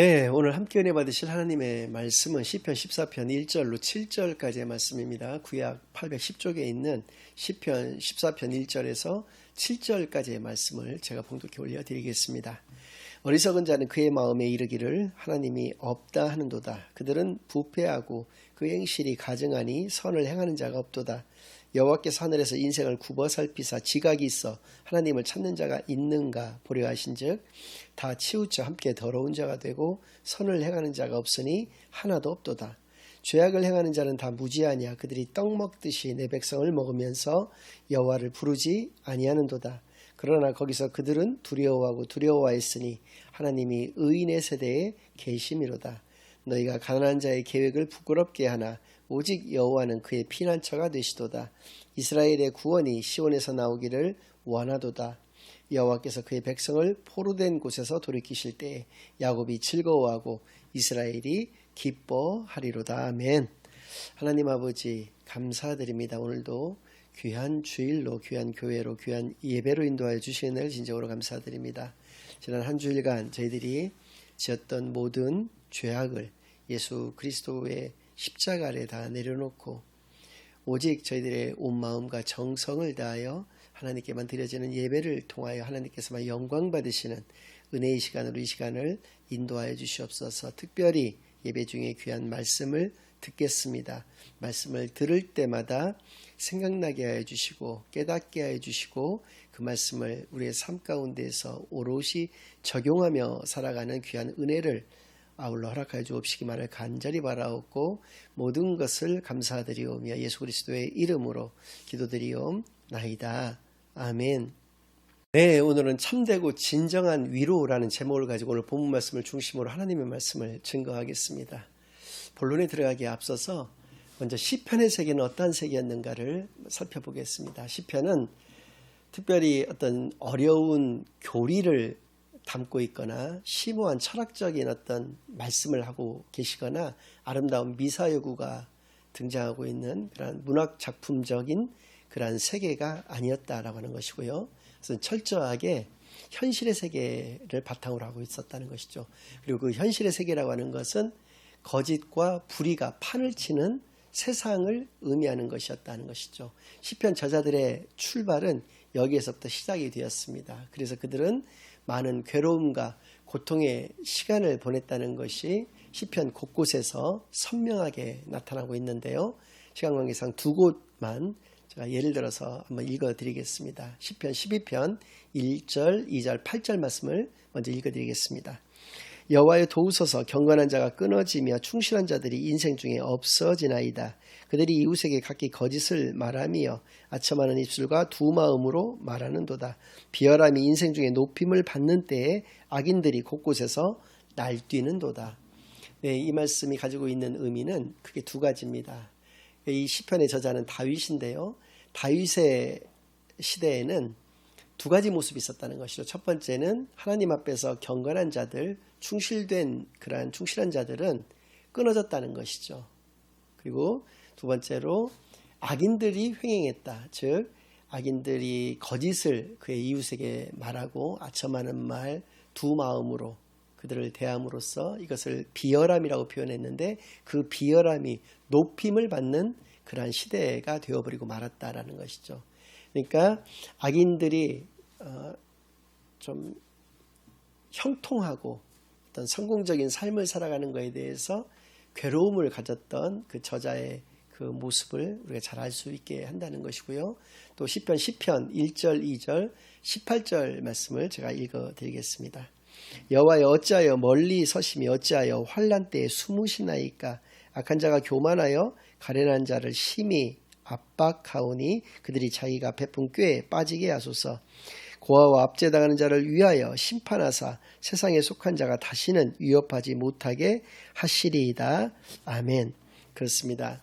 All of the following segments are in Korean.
네, 오늘 함께 은혜 받으실 하나님의 말씀은 시편 14편 1절로 7절까지의 말씀입니다. 구약 810쪽에 있는 시편 14편 1절에서 7절까지의 말씀을 제가 봉독해 올려드리겠습니다. 어리석은 자는 그의 마음에 이르기를 하나님이 없다 하는도다. 그들은 부패하고 그 행실이 가증하니 선을 행하는 자가 없도다. 여호와께서 하늘에서 인생을 굽어 살피사 지각이 있어 하나님을 찾는 자가 있는가 보려 하신즉 다 치우쳐 함께 더러운 자가 되고 선을 행하는 자가 없으니 하나도 없도다. 죄악을 행하는 자는 다 무지하냐. 그들이 떡 먹듯이 내 백성을 먹으면서 여호와를 부르지 아니하는도다. 그러나 거기서 그들은 두려워하고 두려워하였으니 하나님이 의인의 세대에 계심이로다. 너희가 가난한 자의 계획을 부끄럽게 하나 오직 여호와는 그의 피난처가 되시도다. 이스라엘의 구원이 시온에서 나오기를 원하도다. 여호와께서 그의 백성을 포로된 곳에서 돌이키실 때에 야곱이 즐거워하고 이스라엘이 기뻐하리로다. 아멘. 하나님 아버지 감사드립니다. 오늘도 귀한 주일로 귀한 교회로 귀한 예배로 인도하여 주시는 을 진정으로 감사드립니다. 지난 한 주일간 저희들이 지었던 모든 죄악을 예수 그리스도의 십자가 아래 다 내려놓고 오직 저희들의 온 마음과 정성을 다하여 하나님께만 드려지는 예배를 통하여 하나님께서만 영광 받으시는 은혜의 시간으로 이 시간을 인도하여 주시옵소서. 특별히 예배 중에 귀한 말씀을 듣겠습니다. 말씀을 들을 때마다 생각나게 하여 주시고 깨닫게 하여 주시고 그 말씀을 우리의 삶 가운데에서 오롯이 적용하며 살아가는 귀한 은혜를 아울러 허락하여 주옵시기만을 간절히 바라옵고 모든 것을 감사드리오며 예수 그리스도의 이름으로 기도드리옵나이다. 아멘. 네, 오늘은 참되고 진정한 위로라는 제목을 가지고 오늘 본문 말씀을 중심으로 하나님의 말씀을 증거하겠습니다. 본론에 들어가기에 앞서서 먼저 시편의 세계는 어떠한 세계였는가를 살펴보겠습니다. 시편은 특별히 어떤 어려운 교리를 담고 있거나 심오한 철학적인 어떤 말씀을 하고 계시거나 아름다운 미사여구가 등장하고 있는 그런 문학 작품적인 그런 세계가 아니었다라고 하는 것이고요. 그래서 철저하게 현실의 세계를 바탕으로 하고 있었다는 것이죠. 그리고 그 현실의 세계라고 하는 것은 거짓과 불의가 판을 치는 세상을 의미하는 것이었다는 것이죠. 시편 저자들의 출발은 여기에서부터 시작이 되었습니다. 그래서 그들은 많은 괴로움과 고통의 시간을 보냈다는 것이 시편 곳곳에서 선명하게 나타나고 있는데요. 시간 관계상 두 곳만 제가 예를 들어서 한번 읽어드리겠습니다. 시편 12편 1절, 2절, 8절 말씀을 먼저 읽어드리겠습니다. 여호와여 도우소서. 경건한 자가 끊어지며 충실한 자들이 인생 중에 없어지나이다. 그들이 이웃에게 각기 거짓을 말하며 아첨하는 입술과 두 마음으로 말하는도다. 비열함이 인생 중에 높임을 받는 때에 악인들이 곳곳에서 날뛰는도다. 네, 이 말씀이 가지고 있는 의미는 크게 두 가지입니다. 이 시편의 저자는 다윗인데요. 다윗의 시대에는 두 가지 모습이 있었다는 것이죠. 첫 번째는 하나님 앞에서 경건한 자들, 충실된 그러한 충실한 자들은 끊어졌다는 것이죠. 그리고 두 번째로 악인들이 횡행했다. 즉 악인들이 거짓을 그의 이웃에게 말하고 아첨하는 말 두 마음으로 그들을 대함으로써 이것을 비열함이라고 표현했는데 그 비열함이 높임을 받는 그러한 시대가 되어버리고 말았다라는 것이죠. 그러니까 악인들이 좀 형통하고 어떤 성공적인 삶을 살아가는 것에 대해서 괴로움을 가졌던 그 저자의 그 모습을 우리가 잘 알 수 있게 한다는 것이고요. 또 시편 10편 1절, 2절, 18절 말씀을 제가 읽어드리겠습니다. 여호와여 어찌하여 멀리 서심이 어찌하여 환난 때에 숨으시나이까. 악한 자가 교만하여 가련한 자를 심히 압박하오니 그들이 자기가 베푼 꾀에 빠지게 하소서. 고아와 압제당하는 자를 위하여 심판하사 세상에 속한 자가 다시는 위협하지 못하게 하시리이다. 아멘. 그렇습니다.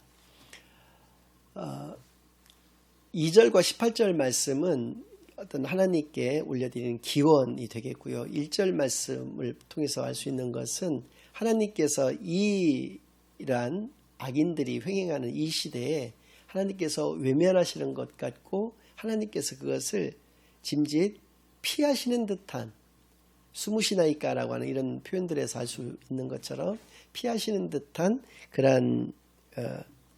2절과 18절 말씀은 어떤 하나님께 올려드리는 기원이 되겠고요. 1절 말씀을 통해서 알 수 있는 것은 하나님께서 이러한 악인들이 횡행하는 이 시대에 하나님께서 외면하시는 것 같고 하나님께서 그것을 짐짓 피하시는 듯한 숨으시나이까라고 하는 이런 표현들에서 알 수 있는 것처럼 피하시는 듯한 그러한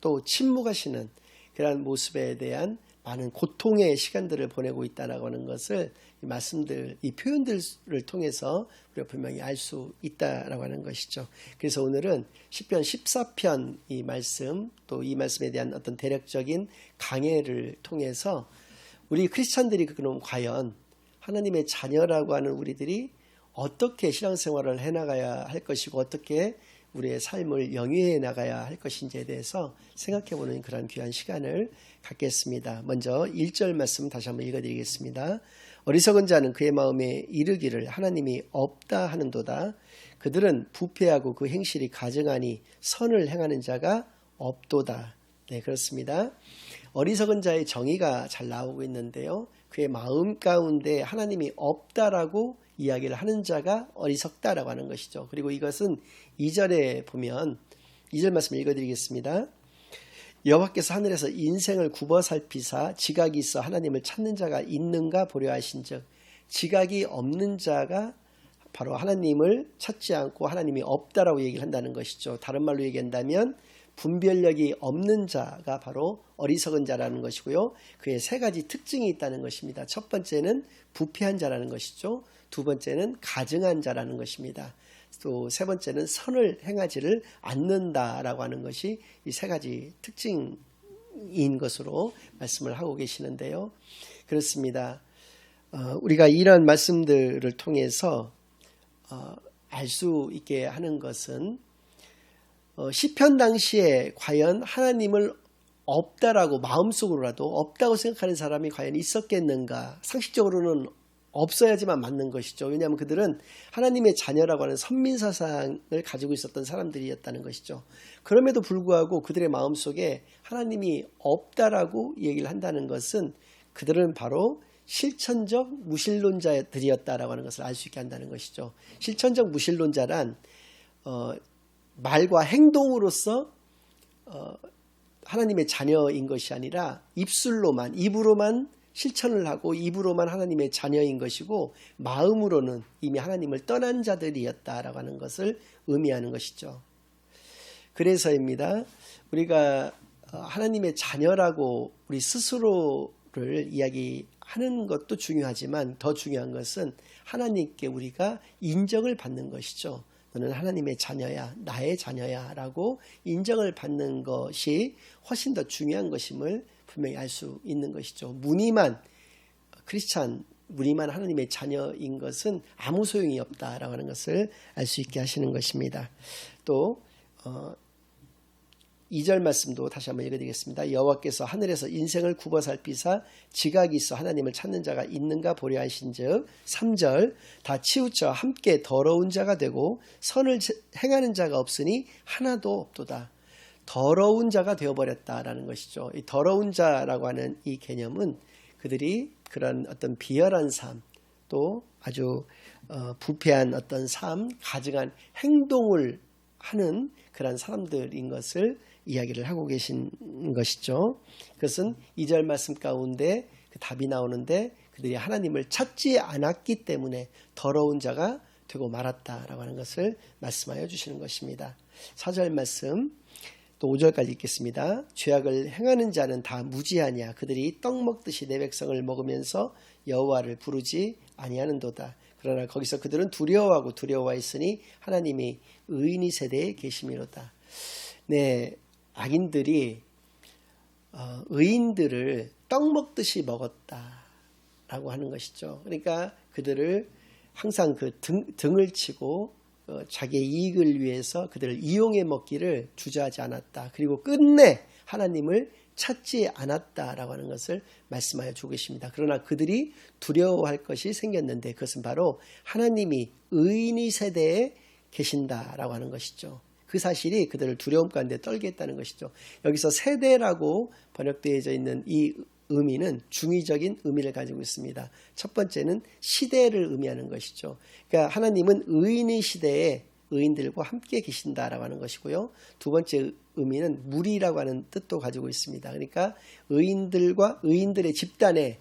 또 침묵하시는 그러한 모습에 대한 많은 고통의 시간들을 보내고 있다라고 하는 것을 이 말씀들, 이 표현들을 통해서 우리가 분명히 알 수 있다라고 하는 것이죠. 그래서 오늘은 시편 14편 이 말씀, 또 이 말씀에 대한 어떤 대략적인 강해를 통해서 우리 크리스찬들이 그럼 과연 하나님의 자녀라고 하는 우리들이 어떻게 신앙생활을 해나가야 할 것이고 어떻게 우리의 삶을 영위해 나가야 할 것인지에 대해서 생각해보는 그런 귀한 시간을 갖겠습니다. 먼저 1절 말씀 다시 한번 읽어드리겠습니다. 어리석은 자는 그의 마음에 이르기를 하나님이 없다 하는도다. 그들은 부패하고 그 행실이 가증하니 선을 행하는 자가 없도다. 네, 그렇습니다. 어리석은 자의 정의가 잘 나오고 있는데요. 그의 마음 가운데 하나님이 없다라고 이야기를 하는 자가 어리석다라고 하는 것이죠. 그리고 이것은 2절에 보면 2절 말씀 읽어드리겠습니다. 여호와께서 하늘에서 인생을 굽어 살피사 지각이 있어 하나님을 찾는 자가 있는가 보려 하신즉, 지각이 없는 자가 바로 하나님을 찾지 않고 하나님이 없다라고 얘기를 한다는 것이죠. 다른 말로 얘기한다면 분별력이 없는 자가 바로 어리석은 자라는 것이고요. 그의 세 가지 특징이 있다는 것입니다. 첫 번째는 부패한 자라는 것이죠. 두 번째는 가증한 자라는 것입니다. 또 세 번째는 선을 행하지를 않는다라고 하는 것이 이 세 가지 특징인 것으로 말씀을 하고 계시는데요. 그렇습니다. 우리가 이런 말씀들을 통해서 알 수 있게 하는 것은 시편 당시에 과연 하나님을 없다라고 마음속으로라도 없다고 생각하는 사람이 과연 있었겠는가? 상식적으로는 없어야지만 맞는 것이죠. 왜냐하면 그들은 하나님의 자녀라고 하는 선민사상을 가지고 있었던 사람들이었다는 것이죠. 그럼에도 불구하고 그들의 마음속에 하나님이 없다라고 얘기를 한다는 것은 그들은 바로 실천적 무신론자들이었다라고 하는 것을 알 수 있게 한다는 것이죠. 실천적 무신론자란 말과 행동으로서 하나님의 자녀인 것이 아니라 입으로만 실천을 하고 입으로만 하나님의 자녀인 것이고 마음으로는 이미 하나님을 떠난 자들이었다라고 하는 것을 의미하는 것이죠. 그래서입니다. 우리가 하나님의 자녀라고 우리 스스로를 이야기하는 것도 중요하지만 더 중요한 것은 하나님께 우리가 인정을 받는 것이죠. 너는 하나님의 자녀야, 나의 자녀야 라고 인정을 받는 것이 훨씬 더 중요한 것임을 분명히 알 수 있는 것이죠. 무늬만 하나님의 자녀인 것은 아무 소용이 없다라고 하는 것을 알 수 있게 하시는 것입니다. 또 2절 말씀도 다시 한번 읽어드리겠습니다. 여호와께서 하늘에서 인생을 굽어 살피사 지각이 있어 하나님을 찾는 자가 있는가 보려 하신즉, 3절 다 치우쳐 함께 더러운 자가 되고 선을 행하는 자가 없으니 하나도 없도다. 더러운 자가 되어버렸다라는 것이죠. 이 더러운 자라고 하는 이 개념은 그들이 그런 어떤 비열한 삶, 또 아주 부패한 어떤 삶, 가증한 행동을 하는 그런 사람들인 것을 이야기를 하고 계신 것이죠. 그것은 2절 말씀 가운데 그 답이 나오는데 그들이 하나님을 찾지 않았기 때문에 더러운 자가 되고 말았다라고 하는 것을 말씀하여 주시는 것입니다. 4절 말씀 또 5절까지 읽겠습니다. 죄악을 행하는 자는 다 무지하냐. 그들이 떡 먹듯이 내 백성을 먹으면서 여호와를 부르지 아니하는도다. 그러나 거기서 그들은 두려워하고 있으니 하나님이 의인이 세대에 계심이로다. 네, 악인들이 의인들을 떡 먹듯이 먹었다라고 하는 것이죠. 그러니까 그들을 항상 그 등을 치고 자기의 이익을 위해서 그들을 이용해 먹기를 주저하지 않았다. 그리고 끝내 하나님을 찾지 않았다라고 하는 것을 말씀하여 주고 계십니다. 그러나 그들이 두려워할 것이 생겼는데 그것은 바로 하나님이 의인이 세대에 계신다라고 하는 것이죠. 그 사실이 그들을 두려움 가운데 떨게 했다는 것이죠. 여기서 세대라고 번역되어져 있는 이 의미는 중의적인 의미를 가지고 있습니다. 첫 번째는 시대를 의미하는 것이죠. 그러니까 하나님은 의인의 시대에 의인들과 함께 계신다라고 하는 것이고요. 두 번째 의미는 무리라고 하는 뜻도 가지고 있습니다. 그러니까 의인들과 의인들의 집단에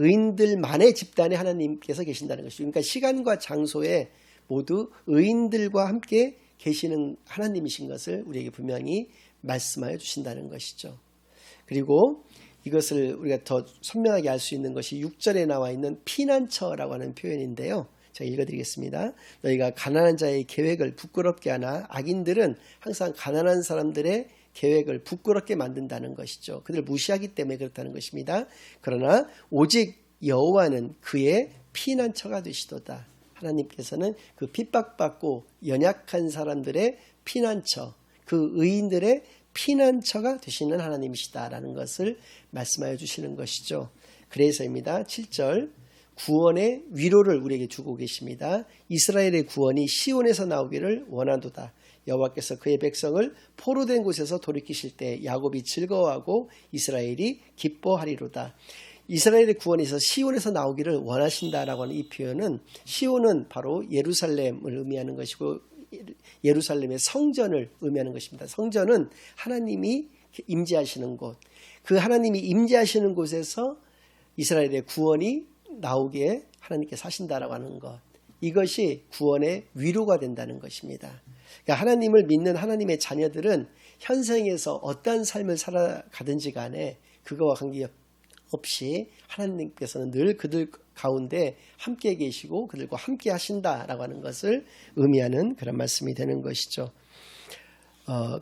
의인들만의 집단에 하나님께서 계신다는 것이죠. 그러니까 시간과 장소에 모두 의인들과 함께 계시는 하나님이신 것을 우리에게 분명히 말씀하여 주신다는 것이죠. 그리고 이것을 우리가 더 선명하게 알 수 있는 것이 6절에 나와 있는 피난처라고 하는 표현인데요. 제가 읽어드리겠습니다. 너희가 가난한 자의 계획을 부끄럽게 하나 악인들은 항상 가난한 사람들의 계획을 부끄럽게 만든다는 것이죠. 그들을 무시하기 때문에 그렇다는 것입니다. 그러나 오직 여호와는 그의 피난처가 되시도다. 하나님께서는 그 핍박받고 연약한 사람들의 피난처, 그 의인들의 피난처가 되시는 하나님이시다라는 것을 말씀하여 주시는 것이죠. 그래서입니다. 7절 구원의 위로를 우리에게 주고 계십니다. 이스라엘의 구원이 시온에서 나오기를 원하도다. 여호와께서 그의 백성을 포로된 곳에서 돌이키실 때 야곱이 즐거워하고 이스라엘이 기뻐하리로다. 이스라엘의 구원에서 시온에서 나오기를 원하신다라고 하는 이 표현은 시온은 바로 예루살렘을 의미하는 것이고 예루살렘의 성전을 의미하는 것입니다. 성전은 하나님이 임재하시는 곳, 그 하나님이 임재하시는 곳에서 이스라엘의 구원이 나오기에 하나님께서 하신다라고 하는 것, 이것이 구원의 위로가 된다는 것입니다. 그러니까 하나님을 믿는 하나님의 자녀들은 현생에서 어떠한 삶을 살아가든지 간에 그거와 관계없이 하나님께서는 늘 그들 가운데 함께 계시고 그들과 함께 하신다라고 하는 것을 의미하는 그런 말씀이 되는 것이죠.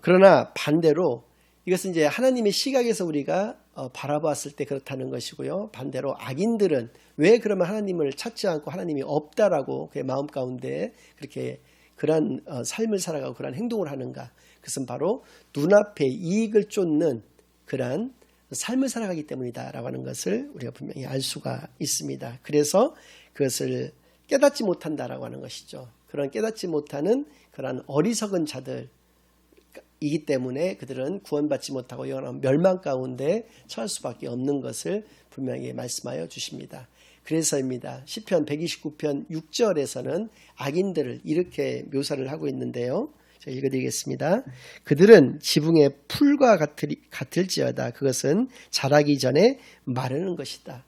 그러나 반대로 이것은 이제 하나님의 시각에서 우리가 바라봤을 때 그렇다는 것이고요. 반대로 악인들은 왜 그러면 하나님을 찾지 않고 하나님이 없다라고 그의 마음 가운데 그렇게 그러한 삶을 살아가고 그러한 행동을 하는가? 그것은 바로 눈앞에 이익을 쫓는 그러한 삶을 살아가기 때문이다라고 하는 것을 우리가 분명히 알 수가 있습니다. 그래서 그것을 깨닫지 못한다라고 하는 것이죠. 그런 깨닫지 못하는 그러한 어리석은 자들이기 때문에 그들은 구원받지 못하고 영원한 멸망 가운데 처할 수밖에 없는 것을 분명히 말씀하여 주십니다. 그래서입니다. 시편 129편 6절에서는 악인들을 이렇게 묘사를 하고 있는데요. 제가 읽어드리겠습니다. 그들은 지붕의 풀과 같을지어다. 그것은 자라기 전에 마르는 것이다.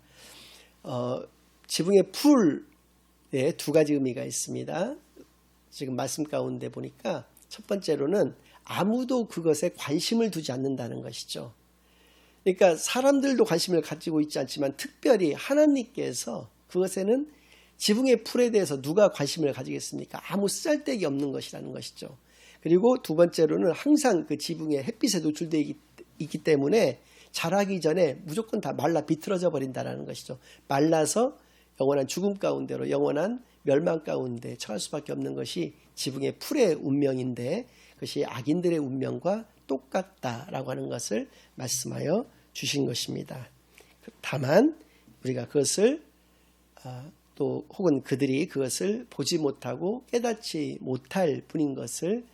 지붕의 풀에 두 가지 의미가 있습니다. 지금 말씀 가운데 보니까 첫 번째로는 아무도 그것에 관심을 두지 않는다는 것이죠. 그러니까 사람들도 관심을 가지고 있지 않지만 특별히 하나님께서 그것에는 지붕의 풀에 대해서 누가 관심을 가지겠습니까? 아무 쓸데기 없는 것이라는 것이죠. 그리고 두 번째로는 항상 그 지붕에 햇빛에 노출되어 있기 때문에 자라기 전에 무조건 다 말라 비틀어져 버린다는 것이죠. 말라서 영원한 죽음 가운데로 영원한 멸망 가운데 처할 수밖에 없는 것이 지붕의 풀의 운명인데 그것이 악인들의 운명과 똑같다라고 하는 것을 말씀하여 주신 것입니다. 다만 우리가 그것을 또 혹은 그들이 그것을 보지 못하고 깨닫지 못할 뿐인 것을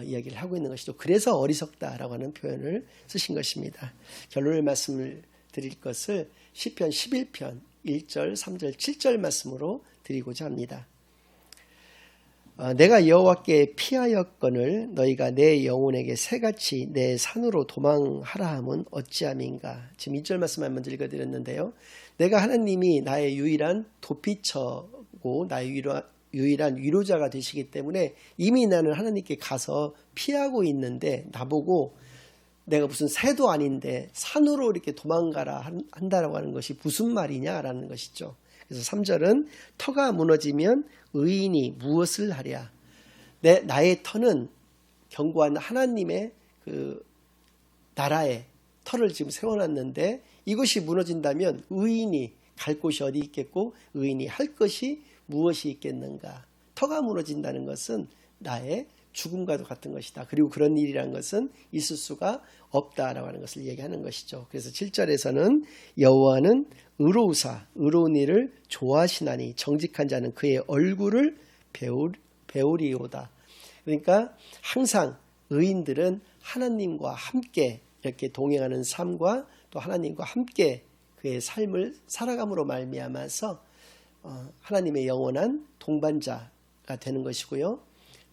이야기를 하고 있는 것이죠. 그래서 어리석다라고 하는 표현을 쓰신 것입니다. 결론을 말씀을 드릴 것을 시편 11편 1절, 3절, 7절 말씀으로 드리고자 합니다. 내가 여호와께 피하였거늘 너희가 내 영혼에게 새같이 내 산으로 도망하라 함은 어찌함인가. 지금 2절 말씀을 먼저 읽어드렸는데요. 내가 하나님이 나의 유일한 도피처고 나의 유일한 위로자가 되시기 때문에 이미 나는 하나님께 가서 피하고 있는데 나보고 내가 무슨 새도 아닌데 산으로 이렇게 도망가라 한다라고 하는 것이 무슨 말이냐라는 것이죠. 그래서 3절은 터가 무너지면 의인이 무엇을 하랴. 나의 터는 견고한 하나님의 그 나라의 터를 지금 세워놨는데 이것이 무너진다면 의인이 갈 곳이 어디 있겠고 의인이 할 것이 무엇이 있겠는가. 터가 무너진다는 것은 나의 죽음과도 같은 것이다. 그리고 그런 일이라는 것은 있을 수가 없다라고 하는 것을 얘기하는 것이죠. 그래서 7절에서는 여호와는 의로우사 의로운 일을 좋아하시나니 정직한 자는 그의 얼굴을 배우리오다. 그러니까 항상 의인들은 하나님과 함께 이렇게 동행하는 삶과 또 하나님과 함께 그의 삶을 살아감으로 말미암아서 하나님의 영원한 동반자가 되는 것이고요.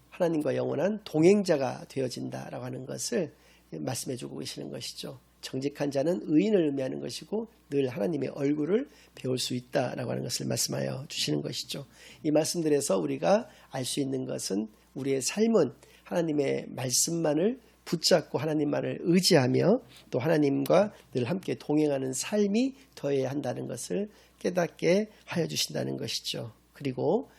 하나님과 영원한 동행자가 되어진다라고 하는 것을 말씀해 주고 계시는 것이죠. 정직한 자는 의인을 의미하는 것이고 늘 하나님의 얼굴을 배울 수 있다라고 하는 것을 말씀하여 주시는 것이죠. 이 말씀들에서 우리가 알 수 있는 것은 우리의 삶은 하나님의 말씀만을 붙잡고 하나님만을 의지하며 또 하나님과 늘 함께 동행하는 삶이 되어야 한다는 것을 깨닫게 하여 주신다는 것이죠. 그리고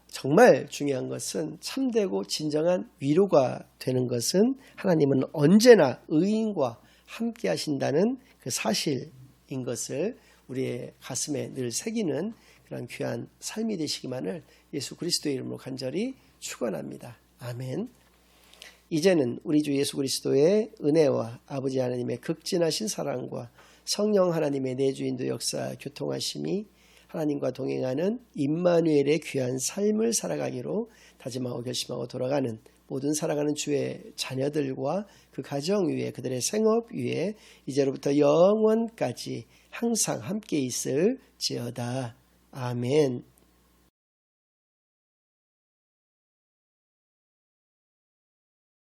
정말 중요한 것은 참되고 진정한 위로가 되는 것은 하나님은 언제나 의인과 함께 하신다는 그 사실인 것을 우리의 가슴에 늘 새기는 그런 귀한 삶이 되시기만을 예수 그리스도의 이름으로 간절히 축원합니다. 아멘. 이제는 우리 주 예수 그리스도의 은혜와 아버지 하나님의 극진하신 사랑과 성령 하나님의 내주인도 역사 교통하심이 하나님과 동행하는 임마누엘의 귀한 삶을 살아가기로 다짐하고 결심하고 돌아가는 모든 살아가는 주의 자녀들과 그 가정 위에 그들의 생업 위에 이제로부터 영원까지 항상 함께 있을지어다. 아멘.